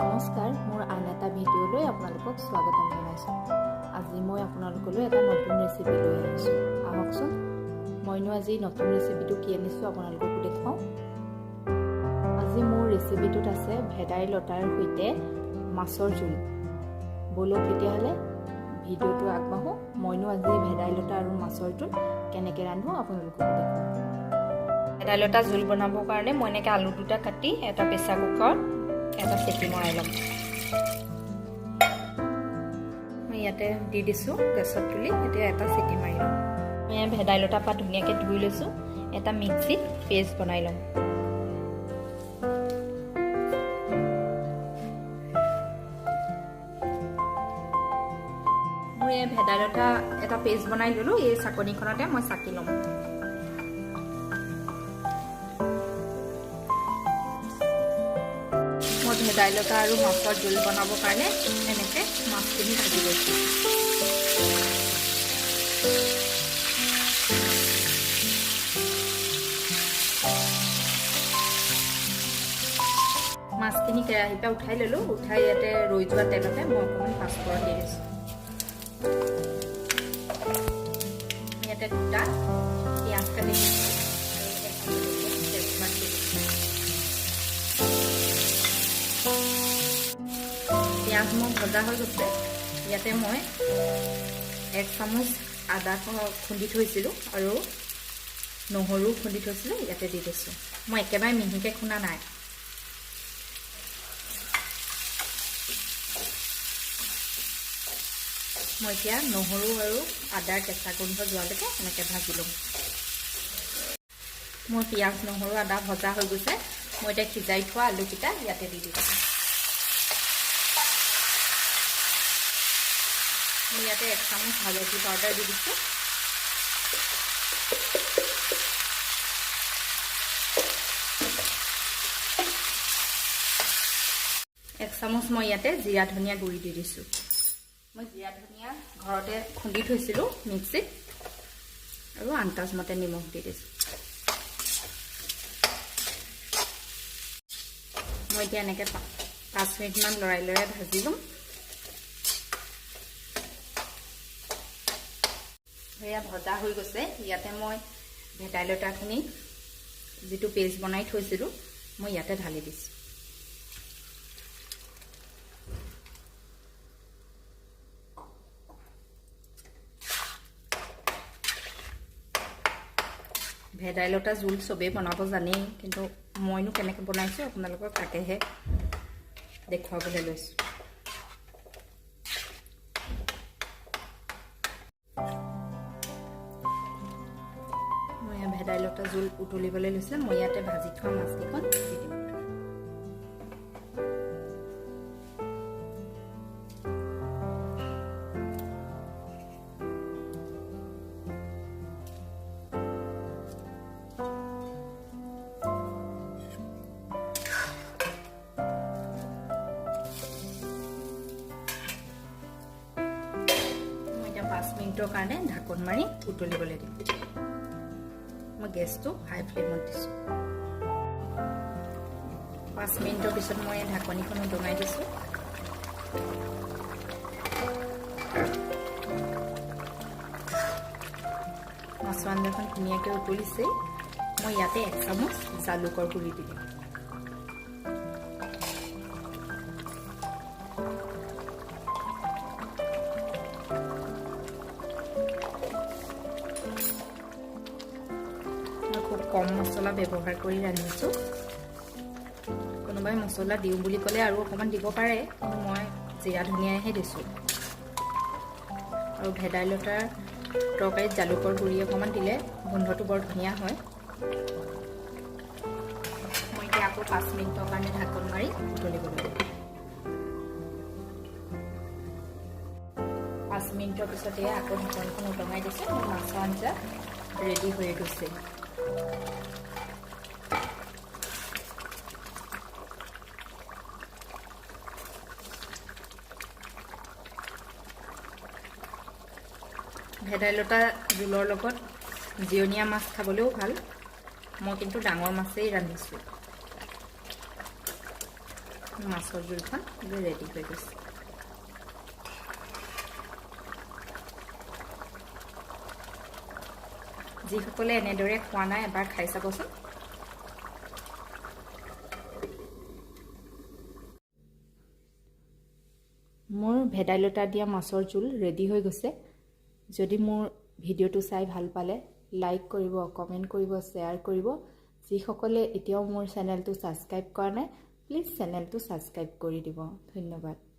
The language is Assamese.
নমস্কাৰ, মোৰ আন এটা ভিডিঅ'লৈ আপোনালোকক স্বাগতম জনাইছোঁ। আজি মই আপোনালোকলৈ এটা নতুন ৰেচিপি লৈ আহিছোঁ। আহকচোন, মইনো আজি নতুন ৰেচিপিটো কি আনিছোঁ আপোনালোককো দেখুৱাওঁ। আজি মোৰ ৰেচিপিটোত আছে ভেদাইলতাৰ সৈতে মাছৰ জোল। ব'লক তেতিয়াহ'লে ভিডিঅ'টো আগবাঢ়ো। মইনো আজি ভেদাইলতা আৰু মাছৰ জোল কেনেকৈ ৰান্ধো আপোনালোককো দেখুৱাওঁ। ভেদাইলতা জোল বনাবৰ কাৰণে মই এনেকৈ আলু দুটা কাটি এটা প্ৰেছাৰ কুকাৰত এটা চিটি মৰাই ল'ম। মই ইয়াতে দি দিছোঁ গেছত তুলি, এতিয়া এটা চিটি মাৰি ল'ম। মই ভেদাইলতা পাত ধুনীয়াকৈ ধুই লৈছোঁ, এটা মিক্সিত পেষ্ট বনাই ল'ম। মই এই ভেদাইলতা এটা পেষ্ট বনাই ল'লোঁ, এই চাকনিখনতে মই চাকি ল'ম। ভেদাইলতা আৰু মাছৰ জোল বনাবৰ কাৰণে এনেকৈ মাছখিনি ভাজি লৈছোঁ। মাছখিনি কেৰাহীৰ পৰা উঠাই ল'লোঁ, উঠাই ইয়াতে ৰৈ যোৱা তেলতে মই অকণমান পাঁচফোৰণ দি দিছোঁ। ইয়াতে দুটা পিঁয়াজ কাটি দিছোঁ। পিঁয়াজ মোৰ ভজা হৈ গৈছে। ইয়াতে মই 1 চামুচ আদা খুন্দি থৈছিলোঁ আৰু নহৰু খুন্দি থৈছিলোঁ, ইয়াতে দি দিছোঁ। মই একেবাৰে মিহিকৈ খুন্দা নাই। মই এতিয়া নহৰু আৰু আদাৰ কেঁচা গোন্ধ যোৱালৈকে এনেকৈ ভাজি ল'ম। মোৰ পিঁয়াজ নহৰু আদা ভজা হৈ গৈছে। মই এতিয়া সিজাই থোৱা আলুকেইটা ইয়াতে দি দিছোঁ। মই ইয়াতে 1 চামুচ হালধি পাউডাৰ দি দিছোঁ। এক চামুচ মই ইয়াতে জিৰা ধনিয়া গুড়ি দি দিছোঁ। মই জিৰা ধনিয়া ঘৰতে খুন্দি থৈছিলোঁ মিক্সিত, আৰু আন্দাজমতে নিমখ দি দিছোঁ। মই এতিয়া এনেকৈ 5 মিনিটমান লৰাই লৰাই ভাজি ল'ম। এয়া ভজা হৈ গৈছে। ইয়াতে মই ভেদাইলতাখিনি যিটো পেষ্ট বনাই থৈছিলোঁ মই ইয়াতে ঢালি দিছোঁ। ভেদাইলতা জোল চবেই বনাব জানেই, কিন্তু মইনো কেনেকৈ বনাইছোঁ আপোনালোকক তাকেহে দেখুৱাবলৈ লৈছোঁ। ভেদাইলতা জোল উতলিবলৈ লৈছে। মই ইয়াতে ভাজি থোৱা মাছকেইখন দি দিম। মই এতিয়া 5 মিনিটৰ কাৰণে ঢাকোন মাৰি উতলিবলৈ দিম। মই গেছটো হাই ফ্লেমত দিছোঁ। 5 মিনিটৰ পিছত মই ঢাকনিখন উদঙাই দিছোঁ। মাছৰ আঞ্জাখন ধুনীয়াকৈ উতলিছে। মই ইয়াতে 1 চামুচ জালুকৰ গুড়ি দি দিম। খুব কম মছলা ব্যৱহাৰ কৰি ৰান্ধিছোঁ। কোনোবাই মছলা দিওঁ বুলি ক'লে আৰু অকণমান দিব পাৰে, কিন্তু মই জিৰা ধনিয়াহে দিছোঁ। আৰু ভেদাইলতাৰ তৰকাৰীত জালুকৰ গুড়ি অকণমান দিলে গোন্ধটো বৰ ধুনীয়া হয়। মই এতিয়া আকৌ 5 মিনিটৰ কাৰণে ঢাকোন মাৰি উতলিবলৈ দিম। 5 মিনিটৰ পিছতে আকৌ ঢাকনখন উদঙাই দিছোঁ। মোৰ মাছৰ আঞ্জা ৰেডি হৈ গৈছে। ভেদাইলতা জোলৰ লগত জিয়নীয়া মাছ খাবলৈও ভাল। মই কিন্তু ডাঙৰ মাছেই ৰান্ধিছোঁ। মাছৰ জোলখন ৰেডি হৈ গৈছে। যিসকলে এনেদৰে খোৱা নাই এবাৰ খাই চাবচোন। মোৰ ভেদাইলতা দিয়া মাছৰ জোল ৰেডি হৈ গৈছে। যদি মোৰ ভিডিঅ'টো চাই ভাল পালে লাইক কৰিব, কমেণ্ট কৰিব, শ্বেয়াৰ কৰিব। যিসকলে এতিয়াও মোৰ চেনেলটো ছাবস্ক্ৰাইব কৰা নাই প্লিজ চেনেলটো ছাবস্ক্ৰাইব কৰি দিব। ধন্যবাদ।